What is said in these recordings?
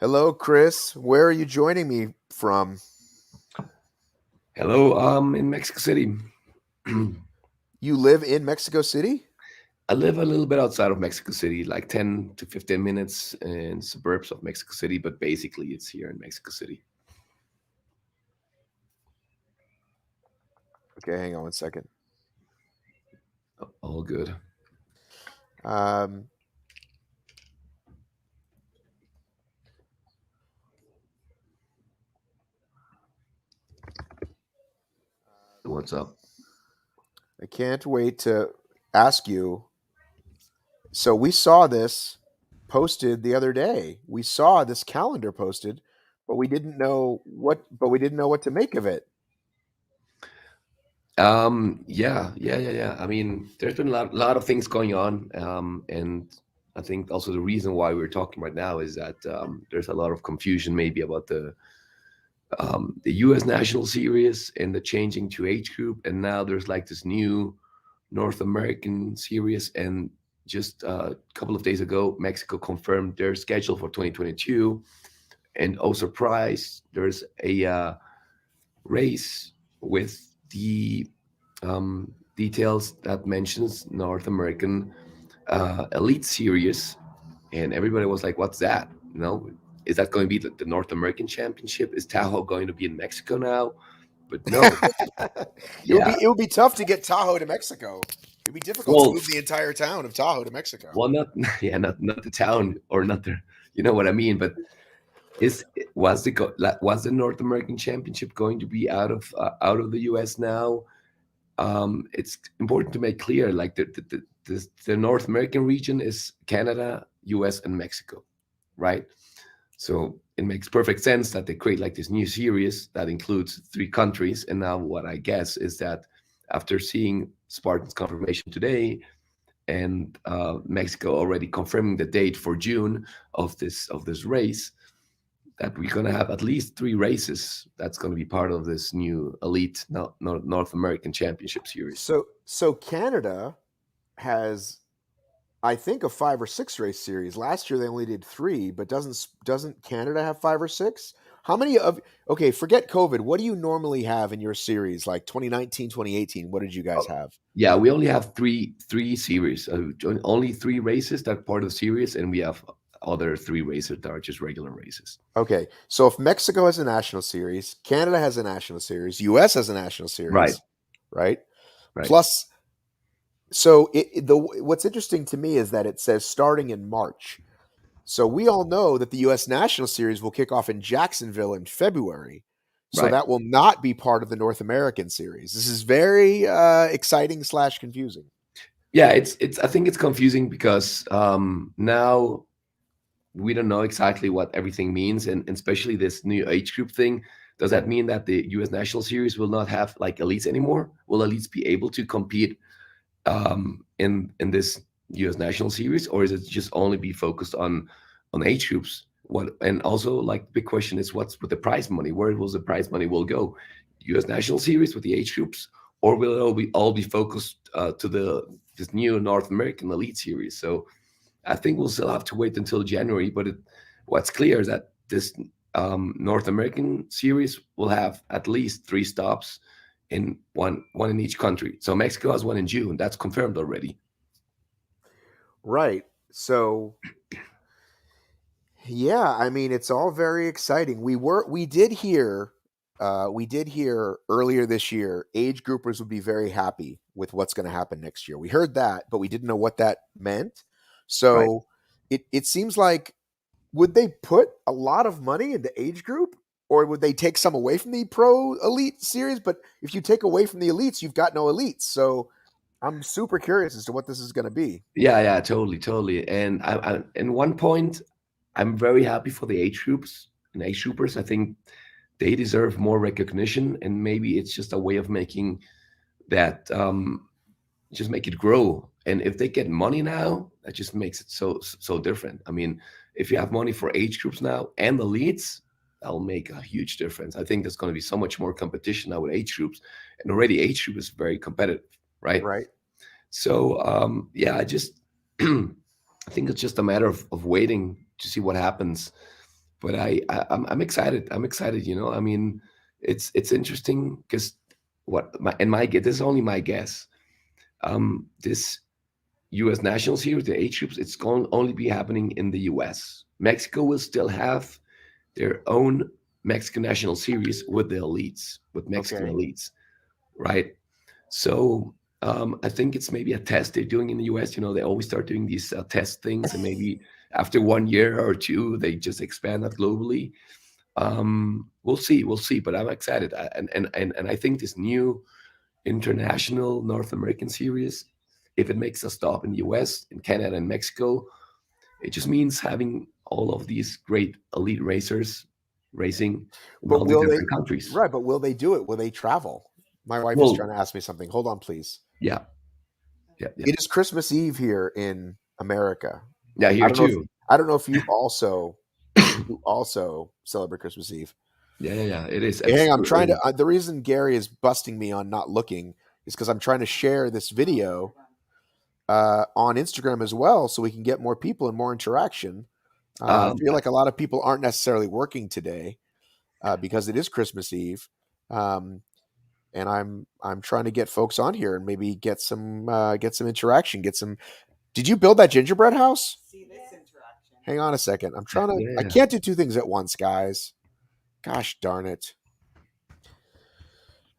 Hello, Chris. Where are you joining me from? Hello, in Mexico City. I You live in Mexico City? live a little bit outside of Mexico City, like 10 to 15 minutes in suburbs of Mexico City, but basically it's here in Mexico City. Okay, hang on one second. All good. Um, What's up? I can't wait to ask you. So we saw this posted the other day. We saw this calendar posted, but we didn't know what to make of it. Yeah. I mean, there's been a lot of things going on, and I think also the reason why we're talking right now is that there's a lot of confusion maybe about the U.S. National Series and the changing to age group, and now there's like this new North American Series, and just a couple of days ago, Mexico confirmed their schedule for 2022, and oh surprise, there's a race with the details that mentions North American Elite Series, and everybody was like, "What's that?" You know, is that going to be the North American Championship? Is Tahoe going to be in Mexico now? But no, yeah. It would be tough to get Tahoe to Mexico. It'd be difficult to Well, move the entire town of Tahoe to Mexico. well, not yeah, not the town or not the, you know what I mean. But is was the North American Championship going to be out of the U.S. now? It's important to make clear, like the North American region is Canada, U.S., and Mexico, right? So it makes perfect sense that they create like this new series that includes three countries. And now what I guess is that after seeing Spartan's confirmation today and Mexico already confirming the date for June of this race, that we're going to have at least three races that's going to be part of this new elite North American Championship Series. So Canada has, I think, a 5 or 6 race series. Last year they only did three, but doesn't Canada have 5 or 6? How many of Okay, forget COVID. What do you normally have in your series? Like 2019, 2018, what did you guys Oh, have? yeah, we only have three series, only three races that are part of the series, and we have other three races that are just regular races. Okay, so if Mexico has a national series, Canada has a national series, US has a national Right, series, right? right. Plus, so what's interesting to me is that it says starting in March. So we all know that the U.S. National Series will kick off in Jacksonville in February. So Right. that will not be part of the North American Series. This is very exciting slash confusing. Yeah, it's. I think it's confusing because now we don't know exactly what everything means, and especially this new age group thing. Does that mean that the U.S. National Series will not have like elites anymore? Will elites be able to compete in this U.S. National Series, or is it just only be focused on age groups? What, and also like the big question is what's with the prize money? Where will the prize money will go? U.S. National Series with the age groups, or will it all be focused to the this new North American Elite Series? So I think we'll still have to wait until January. But what's clear is that this North American Series will have at least three stops in one in each country. So Mexico has one in June. That's confirmed already. Right. So yeah, I mean it's all very exciting. We did hear earlier this year age groupers would be very happy with what's going to happen next year. We heard that, but we didn't know what that meant. Right. So it seems like, would they put a lot of money into age group, or would they take some away from the pro elite series? But if you take away from the elites, you've got no elites. So I'm super curious as to what this is going to be. Yeah, totally. And in one point, I'm very happy for the age groups and age groupers. I think they deserve more recognition, and maybe it's just a way of making that just make it grow. And if they get money now, that just makes it so different. I mean, if you have money for age groups now and the leads, that'll make a huge difference. I think there's going to be so much more competition now with age groups, and already age group is very competitive, right? Right. So yeah, I I think it's just a matter of waiting to see what happens. But I'm excited. I'm excited. I mean, it's interesting because this is only my guess. This U.S. national series, the age groups, it's going to only be happening in the U.S. Mexico will still have their own Mexican national series with the elites, with Mexican Okay. elites, right? So I think it's maybe a test they're doing in the US. They always start doing these test things, and maybe after 1 year or two, they just expand that globally. We'll see, we'll see. But I'm excited, and I think this new international North American series, if it makes a stop in the US, in Canada, and Mexico, it just means having all of these great elite racers racing in But all the will they? different countries. Right, but will they do it? Will they travel? My wife is Well, trying to ask me something. Hold on, please. yeah, yeah, yeah, It is Christmas Eve here in America. yeah. I Here don't know if too. I don't know if you also celebrate Christmas Eve. Yeah, yeah, yeah. It is. Hey, It's hang on, I'm super trying to. early. The reason Gary is busting me on not looking is because I'm trying to share this video on Instagram as well, so we can get more people and more interaction. I Um, feel like a lot of people aren't necessarily working today because it is Christmas Eve, um, and I'm trying to get folks on here and maybe get some interaction, get some. Did you build that gingerbread house? Hang on a second. I'm trying to. yeah, I yeah. can't do two things at once, guys. Gosh darn it.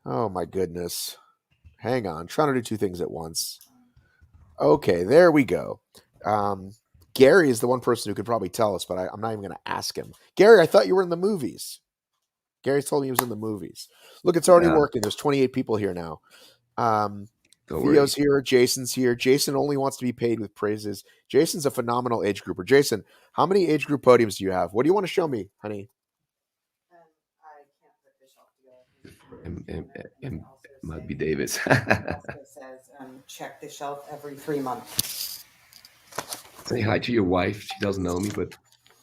Oh my goodness. Hang on. I'm trying to do two things at once. Okay, there we go. Um, Gary is the one person who could probably tell us, but I'm not even going to ask him. Gary, I thought you were in the movies. Gary told me he was in the movies. Look, it's already Yeah, working. There's 28 people here now. Um, don't Theo's worry. here. Jason's here. Jason only wants to be paid with praises. Jason's a phenomenal age grouper. Jason, how many age group podiums do you have? What do you want to show me, honey? And might be Davis. Check the shelf every 3 months. Say hi to your wife. She doesn't know me, but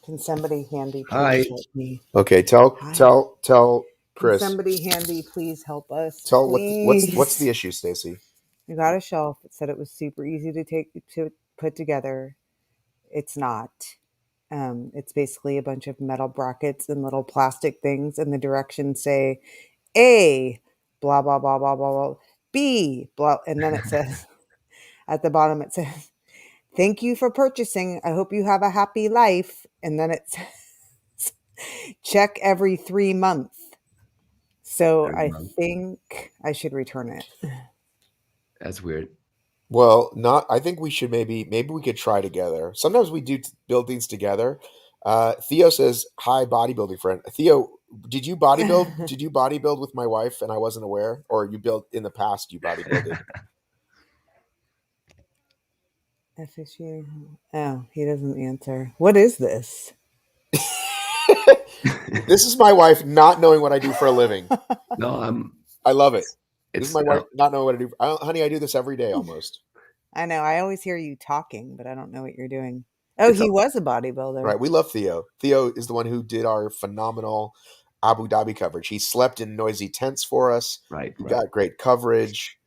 Can somebody handy hi. please help me? Okay, tell Hi. tell Can Chris. somebody handy please help us? Tell what's the Please. issue, Stacy? We got a shelf. It said it was super easy to put together. It's not. It's basically a bunch of metal brackets and little plastic things, and the directions say A, blah blah blah blah blah blah, B, blah, and then it says at the bottom it says, "Thank you for purchasing. I hope you have a happy life." And then it says, "Check every 3 months." So I Everyone. think I should return it. That's weird. Well, not. I think we should maybe we could try together. Sometimes we do build things together. Theo says, "Hi, bodybuilding friend." Theo, did you bodybuild? Did you bodybuild with my wife and I wasn't aware, or you built in the past? You bodybuilded. FSU. Oh, he doesn't answer. What is this? This is my wife not knowing what I do for a living. No, I love it. This is it's my wife not knowing what I do. Honey, I do this every day almost. I know. I always hear you talking, but I don't know what you're doing. Oh, it's a he was a bodybuilder. Right. We love Theo. Theo is the one who did our phenomenal Abu Dhabi coverage. He slept in noisy tents for us. right, He right. got great coverage.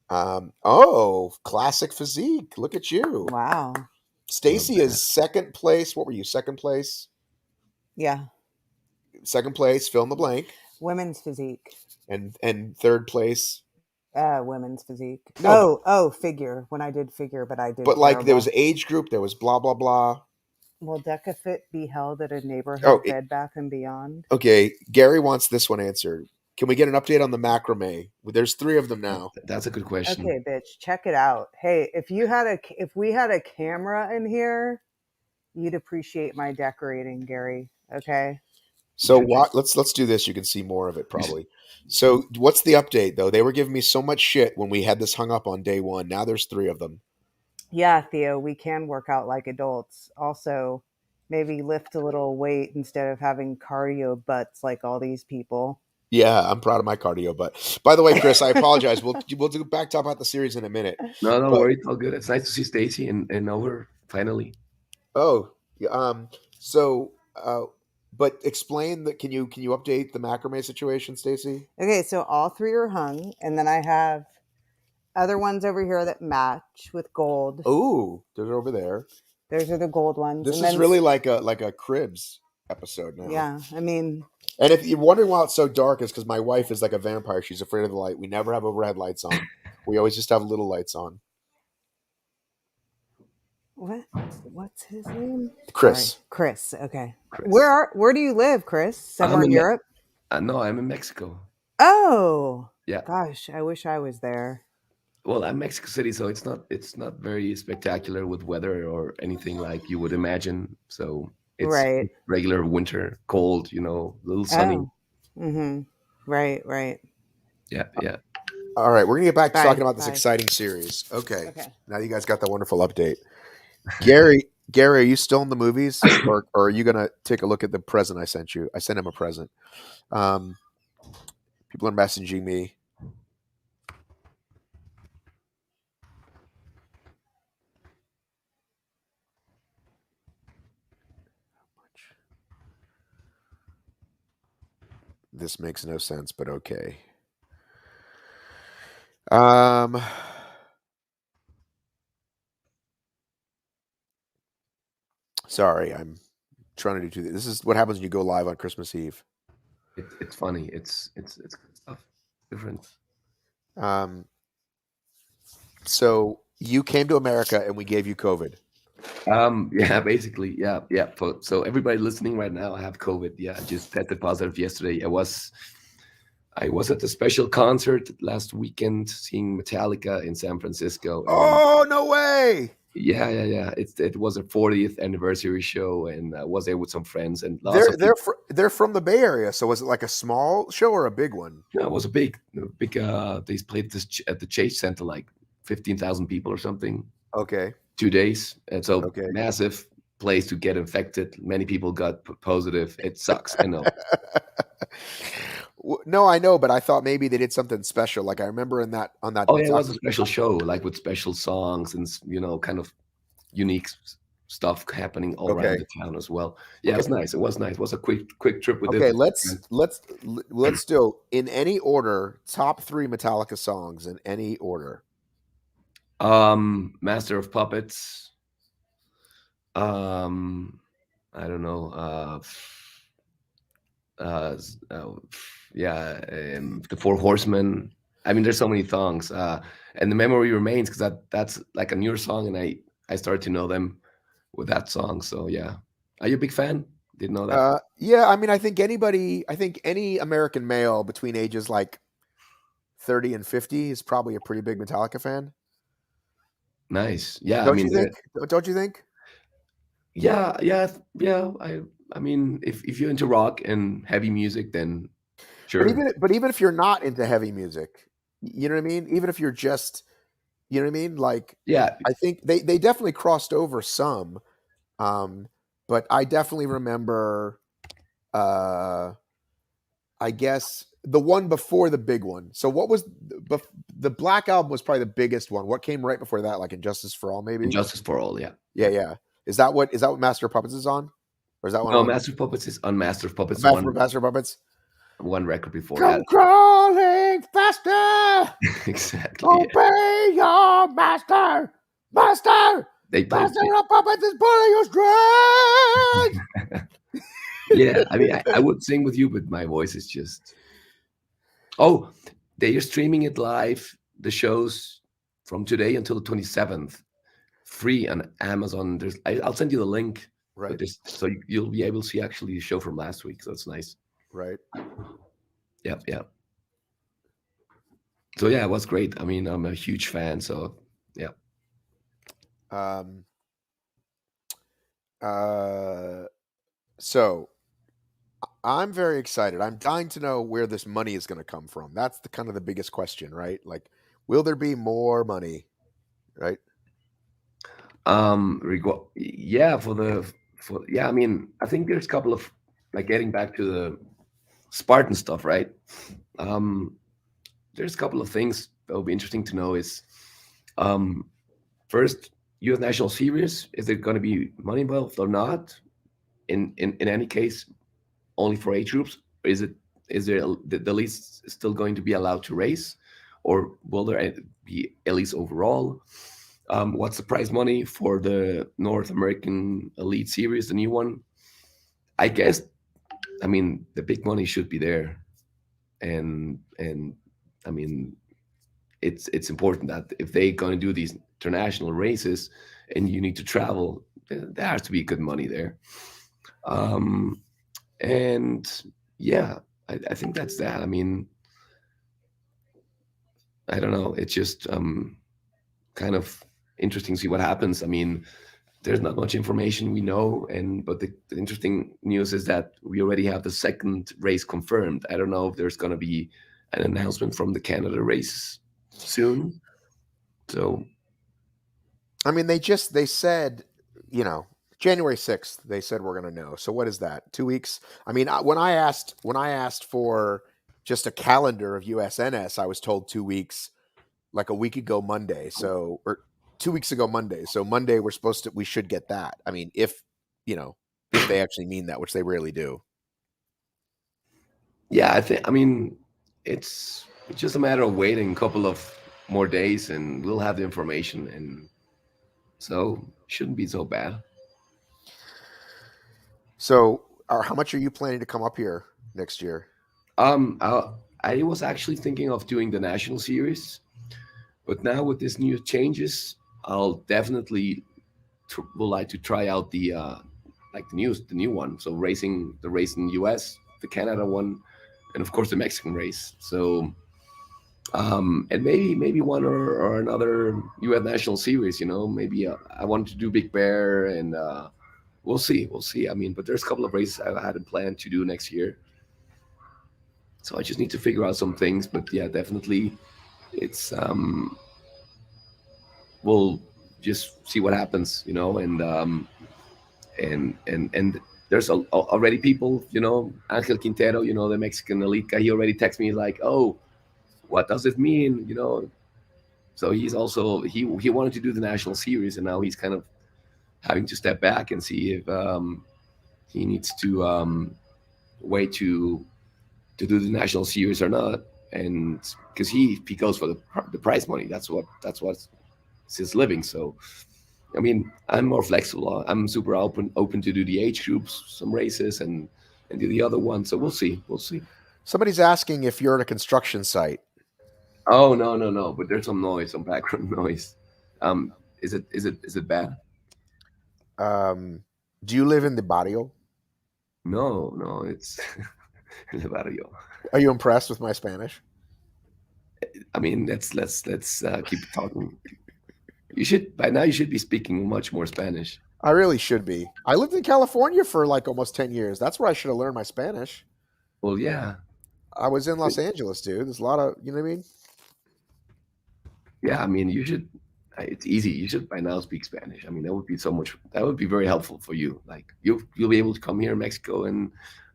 Oh, classic physique. Look at you. Wow. Love Stacy that. is second place. What were you? Second place? Yeah. Second place, fill in the blank. Women's physique. And third place. Women's physique. No, Oh, figure. When I did figure, but I did but like there terrible. was age group, there was blah blah blah. Will DecaFit be held at a Oh, neighborhood Bed Bath and Beyond? okay. Gary wants this one answered. Can we get an update on the macrame? There's three of them now. That's a good question. Okay, bitch, check it out. Hey, if we had a camera in here, you'd appreciate my decorating, Gary. Okay. You So should just what? Let's do this. You can see more of it probably. So what's the update though? They were giving me so much shit when we had this hung up on day one. Now there's three of them. Yeah, Theo, we can work out like adults. Also, maybe lift a little weight instead of having cardio butts like all these people. Yeah, I'm proud of my cardio. But by the way, Chris, I apologize. We'll do back talk about the series in a minute. no, don't But worry. It's all good. It's nice to see Stacy and over finally. oh, yeah, so but explain that. Can you update the macrame situation, Stacy? Okay, so all three are hung, and then I have other ones over here that match with gold. Oh, they're over there. Those are the gold ones. This And is then, really like a Cribs episode now. yeah, I mean, And if you're wondering why it's so dark, is because my wife is like a vampire. She's afraid of the light. We never have overhead lights on. We always just have little lights on. what? What's his name? Sorry, Chris. Chris. Okay. Chris. Where do you live, Chris? I'm Somewhere in Europe? no, I'm in Mexico. Oh, Yeah. gosh, I wish I was there. Well, I'm Mexico City, so it's not very spectacular with weather or anything like you would imagine. So it's Right. regular winter, cold, a little sunny. Oh. Mm-hmm. Right, right. Yeah, yeah. All right, we're gonna get back to talking Bye. about this Bye. exciting series. Okay, Okay. now you guys got the wonderful update. Gary, are you still in the movies, or are you gonna take a look at the present I sent you? I sent him a present. Um, people are messaging me. This makes no sense, but okay. Um, sorry, I'm trying to do two. This is what happens when you go live on Christmas Eve. It's funny. It's good stuff. Different. Um, so you came to America and we gave you COVID. Yeah, basically, yeah, yeah. So everybody listening right now, I have COVID. Yeah, I just tested positive yesterday. I was at the special concert last weekend, seeing Metallica in San Francisco, and Oh, no way! yeah, yeah, yeah. It was a 40th anniversary show, and I was there with some friends, and lots They're of people. they're from the Bay Area. So was it like a small show or a big one? Yeah, it was a big. They played this at the Chase Center, like 15,000 people or something, Okay, 2 days, and so okay. massive place to get infected. Many people got positive. It sucks. I know. No, I know, but I thought maybe they did something special. Like I remember in that on that Oh yeah, it was a document. special show, like with special songs and kind of unique stuff happening all around Okay, the town as well. Yeah, it okay, was nice. It was nice. It was a quick trip with it. okay. Let's do in any order. Top three Metallica songs in any order. Master of Puppets. Um, I don't know. Yeah, the Four Horsemen. I mean, there's so many songs, and the memory remains because that's like a newer song, and I started to know them with that song. So yeah, are you a big fan? Didn't know that. Yeah, I mean, I think any American male between ages like 30 and 50 is probably a pretty big Metallica fan. Nice. Yeah, I Don't mean, you think? Don't you think? yeah, yeah, yeah. I mean, if you're into rock and heavy music, then sure. But even if you're not into heavy music, you know what I mean? Even if you're just, you know what I mean? Like Yeah, I think they definitely crossed over some. Um, but I definitely remember uh I guess the one before the big one. So what was the Black Album was probably the biggest one. What came right before that? Like Injustice for All, maybe? Injustice for All. Yeah. Yeah, yeah. Is that what Master of Puppets is on? Or is that one No, on Master of Puppets is on Master of Puppets Master of Puppets? one record before. Yeah, Come crawling faster! exactly. Yeah. Obey your master! Master! They played. Master of Puppets is pulling you straight! Yeah, I mean, I would sing with you, but my voice is just. Oh, they are streaming it live. The shows from today until the 27th, free on Amazon. I'll send you the link. But Right, so you'll be able to see actually the show from last week. So it's nice. right. Yeah, yeah. So yeah, it was great. I mean, I'm a huge fan. So yeah. Um, so I'm very excited. I'm dying to know where this money is going to come from. That's the kind of the biggest question, right? Like, will there be more money? Right? Yeah, I mean, I think there's a couple of like getting back to the Spartan stuff, right? Um, there's a couple of things that will be interesting to know is um first, U.S. national series, is there going to be money involved or not? In any case, only for age groups? Or is there the least still going to be allowed to race, or will there be at least overall? What's the prize money for the North American Elite Series, the new one? I guess, I mean, the big money should be there, and I mean, it's important that if they're going to do these international races and you need to travel, there has to be good money there. Um, and yeah, I think that's that. I mean, I don't know. It's just kind of interesting to see what happens. I mean, there's not much information we know, and but the interesting news is that we already have the second race confirmed. I don't know if there's going to be an announcement from the Canada race soon. So I mean, they said, you know, January 6th. They said we're going to know. So what is that? 2 weeks? I mean, when I asked for just a calendar of USNS, I was told 2 weeks, like a week ago Monday. So or 2 weeks ago Monday. So Monday we should get that. I mean, if you know if they actually mean that, which they rarely do. yeah, I mean, it's just a matter of waiting a couple of more days, and we'll have the information, and so shouldn't be so bad. So, how much are you planning to come up here next year? I was actually thinking of doing the national series, but now with this new changes, I'll definitely would like to try out the like the new one. So racing the race in the US, the Canada one, and of course the Mexican race. So and maybe one or another US national series. You know, maybe I want to do Big Bear, and we'll see, we'll see. I mean, but there's a couple of races I had in plan to do next year, so I just need to figure out some things. But yeah, definitely, it's we'll just see what happens. You know, and there's already people, you know, Angel Quintero, you know, the Mexican elite guy. He already texted me like, "Oh, what does it mean?" You know, so he's also he wanted to do the national series, and now he's kind of having to step back and see if he needs to wait to do the national series or not, and because he goes for the prize money. That's what's his living. So I mean, I'm more flexible. I'm super open to do the age groups, some races, and do the other one. So we'll see. We'll see. Somebody's asking if you're at a construction site. Oh no, no, no! But there's some noise, some background noise. Is it bad? Um, do you live in the barrio? No, no, it's el barrio. Are you impressed with my Spanish? I mean, let's keep talking. You should by now you should be speaking much more Spanish. I really should be. I lived in California for like almost 10 years. That's where I should have learned my Spanish. Well, yeah, I was in Los Angeles, dude. There's a lot of, you know what I mean? yeah. I mean, you should. It's easy. You should by now speak Spanish. I mean, that would be so much. That would be very helpful for you. Like you'll be able to come here in Mexico and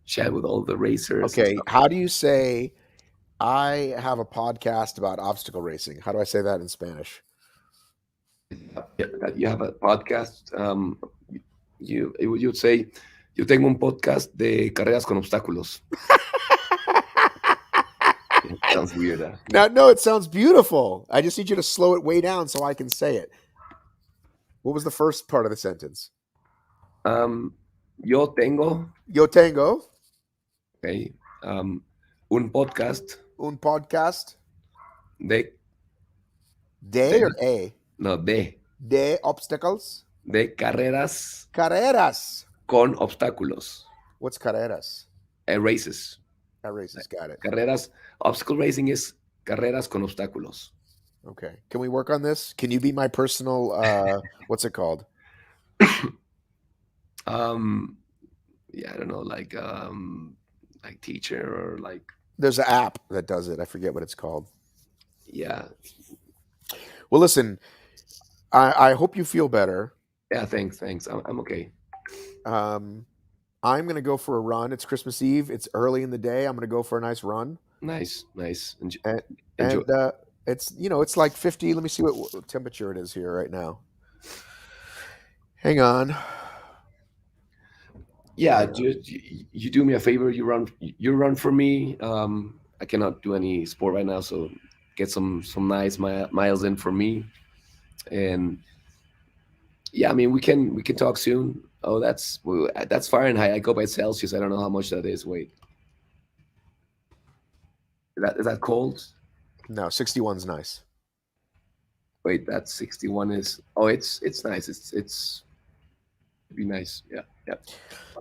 chat with all the racers and Okay, stuff. how do you say I have a podcast about obstacle racing? How do I say that in Spanish? Yeah, that you have a podcast. You'd say, yo tengo un podcast de carreras con obstáculos. Yeah, sounds weird. Now, no, it sounds beautiful. I just need you to slow it way down so I can say it. What was the first part of the sentence? Um, yo tengo, Yo tengo okay, um, un podcast un podcast de, de or de, a no, de obstacles. de carreras Carreras. con obstáculos. What's carreras? Races. That races. Got it. Carreras, obstacle racing is carreras con obstáculos. Okay. Can we work on this? Can you be my personal what's it called? Um, yeah, I don't know, like teacher or like, There's an app that does it. I forget what it's called. yeah, Well, listen, I hope you feel better. yeah. Thanks. I'm okay. I'm going to go for a run. It's Christmas Eve. It's early in the day. I'm going to go for a nice run. Nice. And, Enjoy. and it's, it's like 50. Let me see what temperature it is here right now. Hang on. Yeah, you do me a favor. You run for me. I cannot do any sport right now, so get some nice miles in for me. And yeah, I mean, we can talk soon. Oh, that's Fahrenheit. I go by Celsius. I don't know how much that is. Wait, is that cold? No, 61's nice. Wait, that 61 is. Oh, it's nice. It's be nice. Yeah, yeah,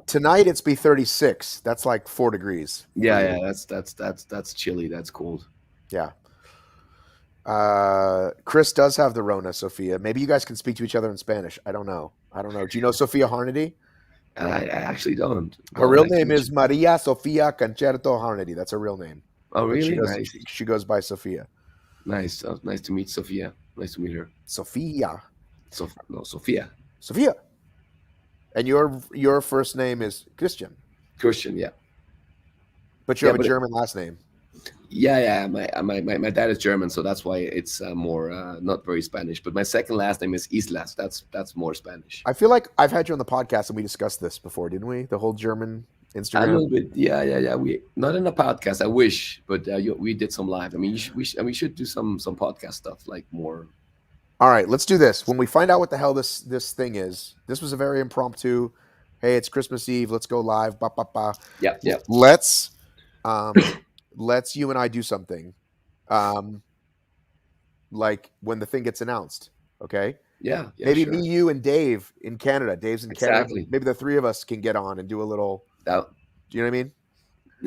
Tonight it's be 36. That's like 4 degrees for yeah, you. yeah. That's chilly. That's cold. Yeah. Chris does have the Rona, Sophia. Maybe you guys can speak to each other in Spanish. I don't know. Do you know Sophia Harnedy? And I actually don't. Her Well, real nice to name meet you. is Maria Sofia Concerto Harnedy. That's her real name. Oh, But really? Nice, she goes by Sophia. nice, nice to meet Sophia. Nice to meet her. Sophia. No, Sophia. Sophia. And your first name is Christian, Christian. Yeah, but you yeah, have a but German last name. yeah, yeah. My dad is German, so that's why it's more not very Spanish. But my second last name is Islas. That's more Spanish. I feel like I've had you on the podcast and we discussed this before, didn't we? The whole German A Instagram. little bit, yeah, yeah, yeah. We not in a podcast. I wish, but we did some live. I mean, we should do some podcast stuff like more. All right, let's do this. When we find out what the hell this thing is, this was a very impromptu. Hey, it's Christmas Eve. Let's go live. Ba, ba, ba. Yeah, yeah, Let's let's you and I do something. Um, like when the thing gets announced. Okay. yeah, yeah. Maybe me, Sure, you, and Dave in Canada. Dave's in Canada. exactly. Maybe the three of us can get on and do a little. That Do you know what I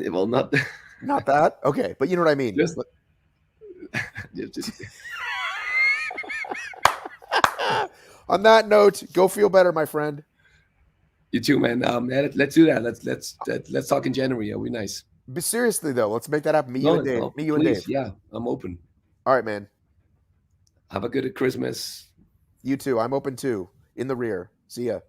mean? well, not Not that. Okay, but you know what I mean. just just On that note, go feel better, my friend. you too, man. Yeah, let's do that. Let's talk in January. Yeah, we nice. But seriously though, let's make that happen. Me, you, No, and Dave. no, Me, you, and Dave. please. Yeah, I'm open. All right, man. Have a good Christmas. You too. I'm open too. In the rear. See ya.